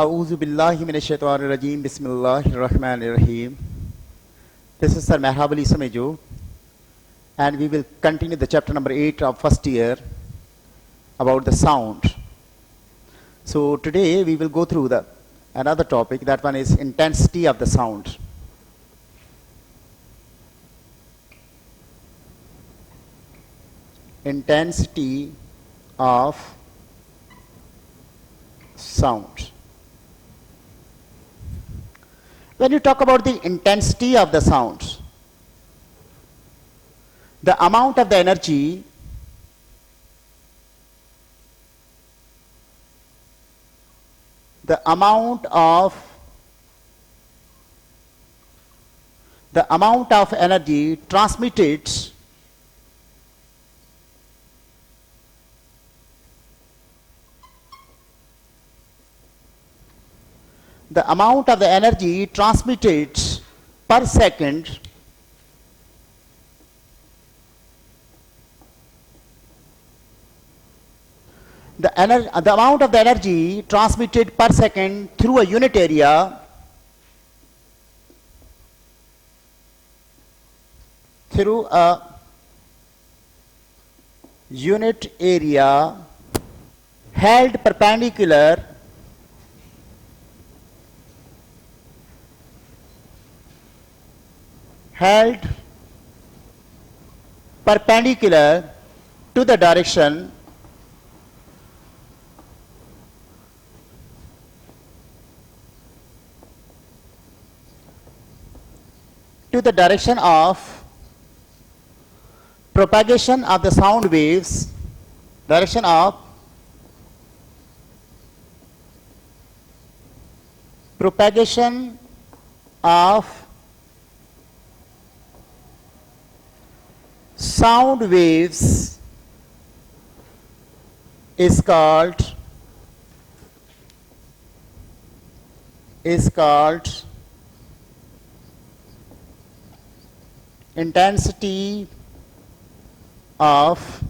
A'udhu billahi minash shaitanir rajim. Bismillahir rahmanir rahim. This is Sir Mehrab Ali Samejo, and we will continue the chapter number 8 of first year about the sound. So today we will go through another topic. That one is intensity of the sound. Intensity of sound. When you talk about the intensity of the sound, the amount of the energy energy transmitted per second the amount of the energy transmitted per second through a unit area held perpendicular to the direction of propagation of the sound waves, direction of propagation of sound waves is called intensity of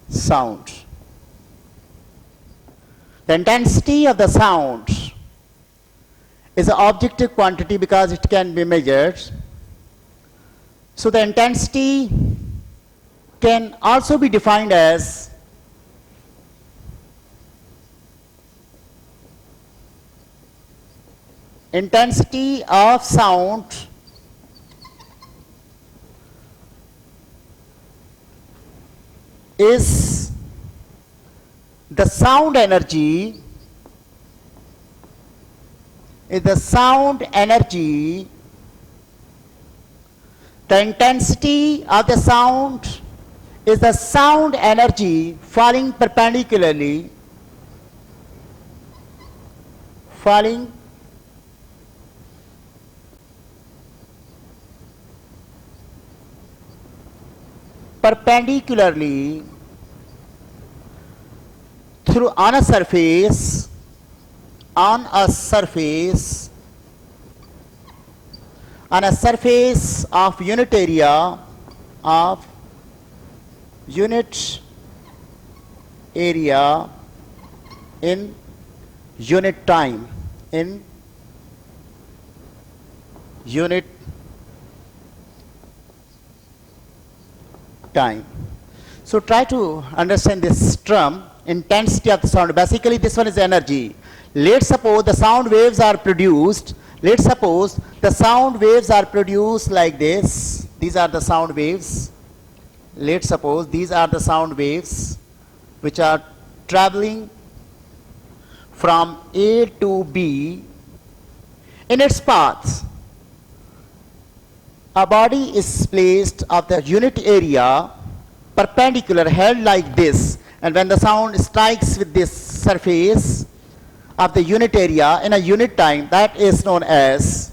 sound. The intensity of the sound is an objective quantity because it can be measured. So the intensity can also be defined as intensity of sound is the sound energy the intensity of the sound is the sound energy falling perpendicularly through on a surface of unit area in unit time So try to understand this term, intensity of the sound. Basically this one is energy. Let's suppose the sound waves are produced like this. These are the sound waves. Let's suppose these are the sound waves which are traveling from A to B. In its path, a body is placed of the unit area perpendicular, held like this, and when the sound strikes with this surface of the unit area in a unit time, that is known as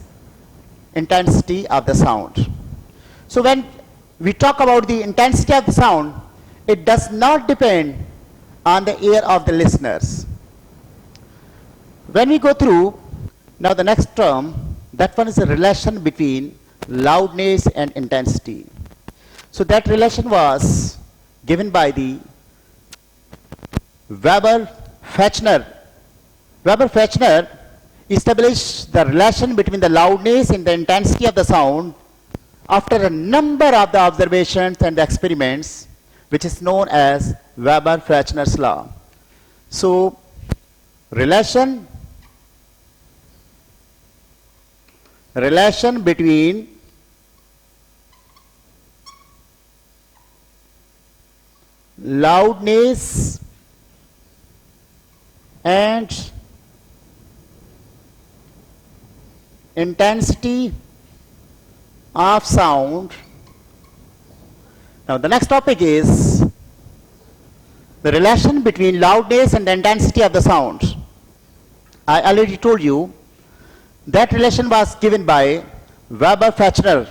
intensity of the sound. So when we talk about the intensity of the sound, it does not depend on the ear of the listeners. When we go through now the next term, that one is a relation between loudness and intensity. So that relation was given by the Weber-Fechner Weber-Fechner established the relation between the loudness and the intensity of the sound after a number of the observations and experiments, which is known as Weber-Fechner's law. So, relation between loudness and intensity of sound. Now the next topic is the relation between loudness and the intensity of the sound. I already told you that relation was given by Weber-Fechner.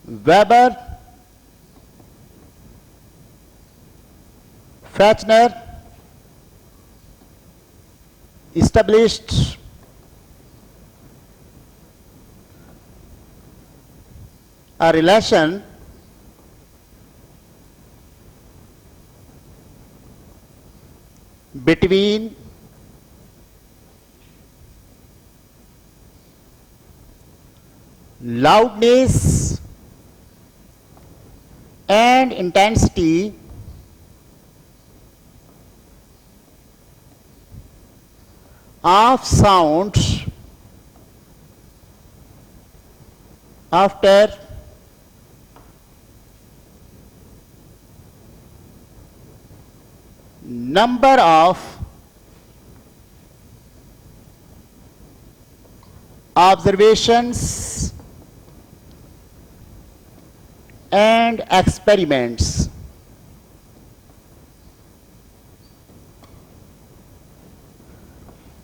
Weber-Fechner established a relation between loudness and intensity of sound after number of observations and experiments.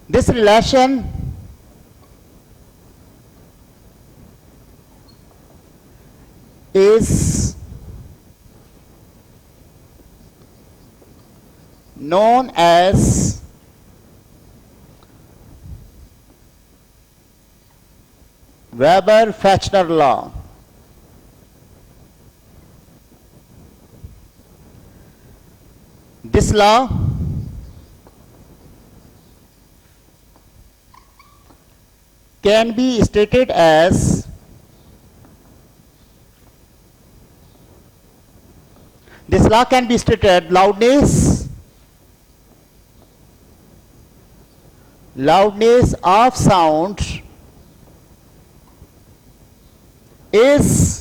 This relation is known as Weber-Fechner law. This law can be stated as loudness of sound is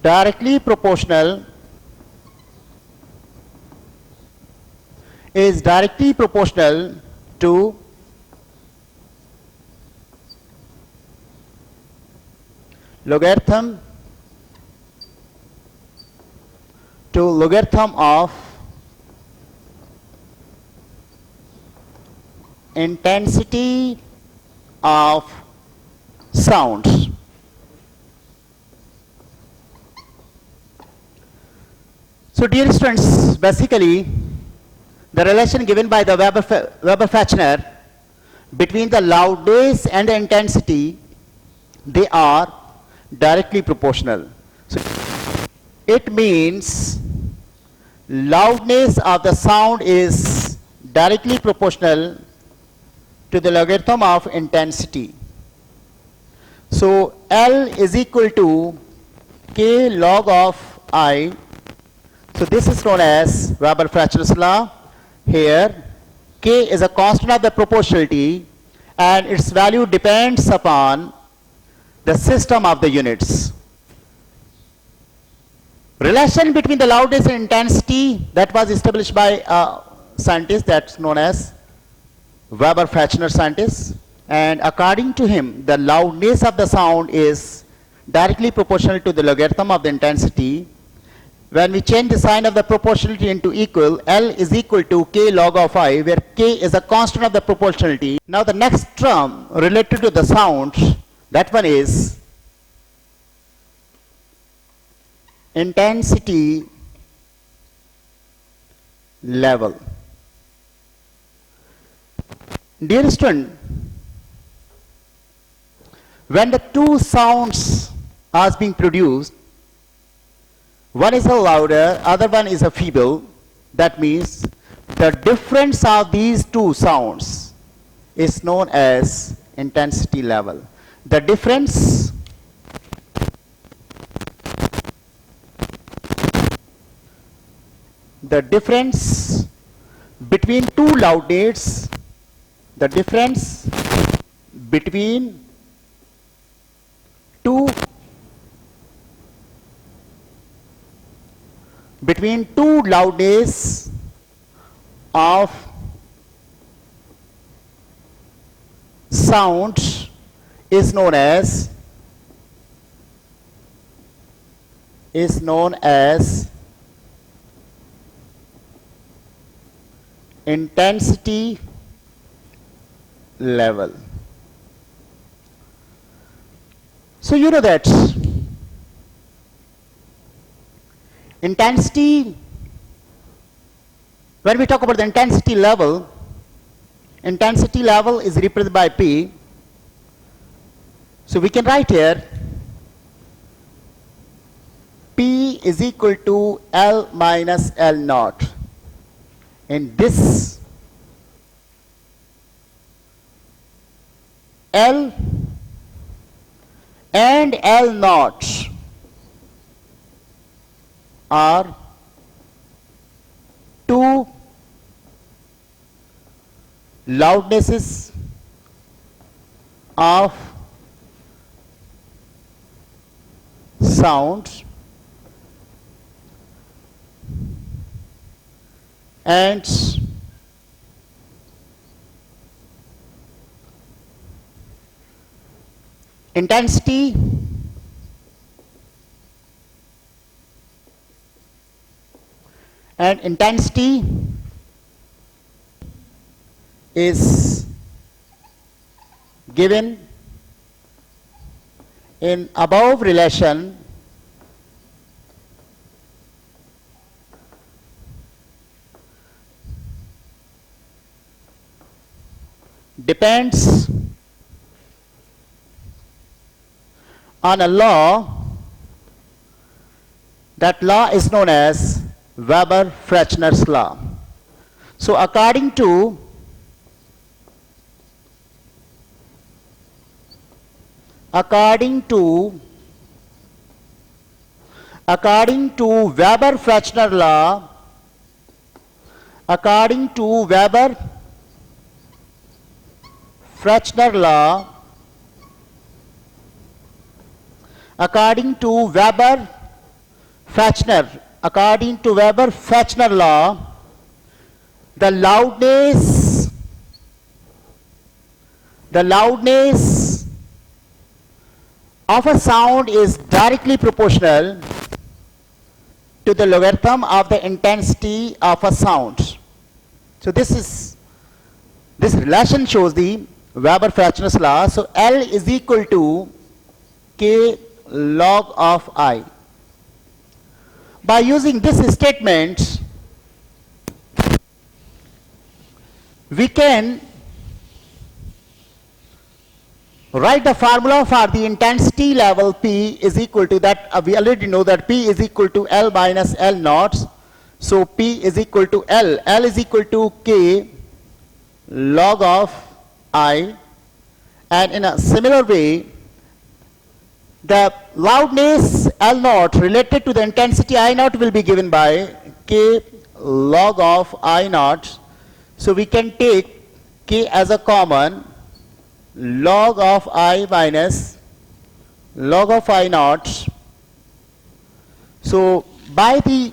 directly proportional to logarithm of intensity of sound. So dear students, basically the relation given by the Weber-Fechner between the loudness and the intensity, they are directly proportional. So it means loudness of the sound is directly proportional to the logarithm of intensity. So L is equal to K log of I. So this is known as Weber-Fechner's law. Here K is a constant of the proportionality and its value depends upon the system of the units. Relation between the loudness and intensity that was established by a scientist that's known as Weber-Fechner scientist, and according to him the loudness of the sound is directly proportional to the logarithm of the intensity. When we change the sign of the proportionality into equal, L is equal to K log of I, where K is a constant of the proportionality. Now the next term related to the sound, that one is intensity level. Dear student, when the two sounds as being produced. One is a louder, other one is a feeble. That means the difference of these two sounds is known as intensity level. The difference between two loud notes, the difference between two loudness of sound is known as intensity level. So you know that intensity, when we talk about the intensity level is represented by P. So we can write here P is equal to L minus L naught. In this L and L naught are two loudnesses of sound, and intensity is given in above relation depends on a law. That law is known as Weber-Fechner's law. So according to Weber-Fechner law, Weber-Fechner law, the loudness of a sound is directly proportional to the logarithm of the intensity of a sound. So this relation shows the Weber-Fechner's law. So L is equal to K log of I. By using this statement, we can write the formula for the intensity level P is equal to that. We already know that P is equal to L minus L naught. So P is equal to L. L is equal to K log of I. And in a similar way, the loudness L naught related to the intensity I naught will be given by K log of I naught. So we can take K as a common, log of I minus log of I naught. So by the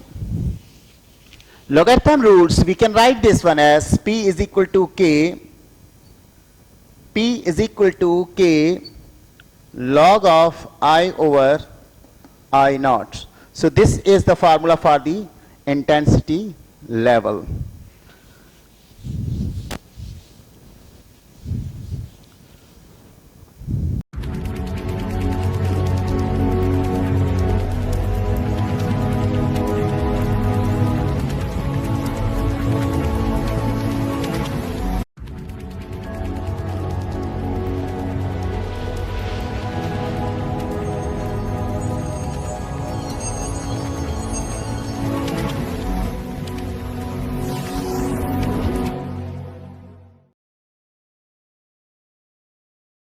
logarithm rules, we can write this one as P is equal to K log of I over I naught. So this is the formula for the intensity level.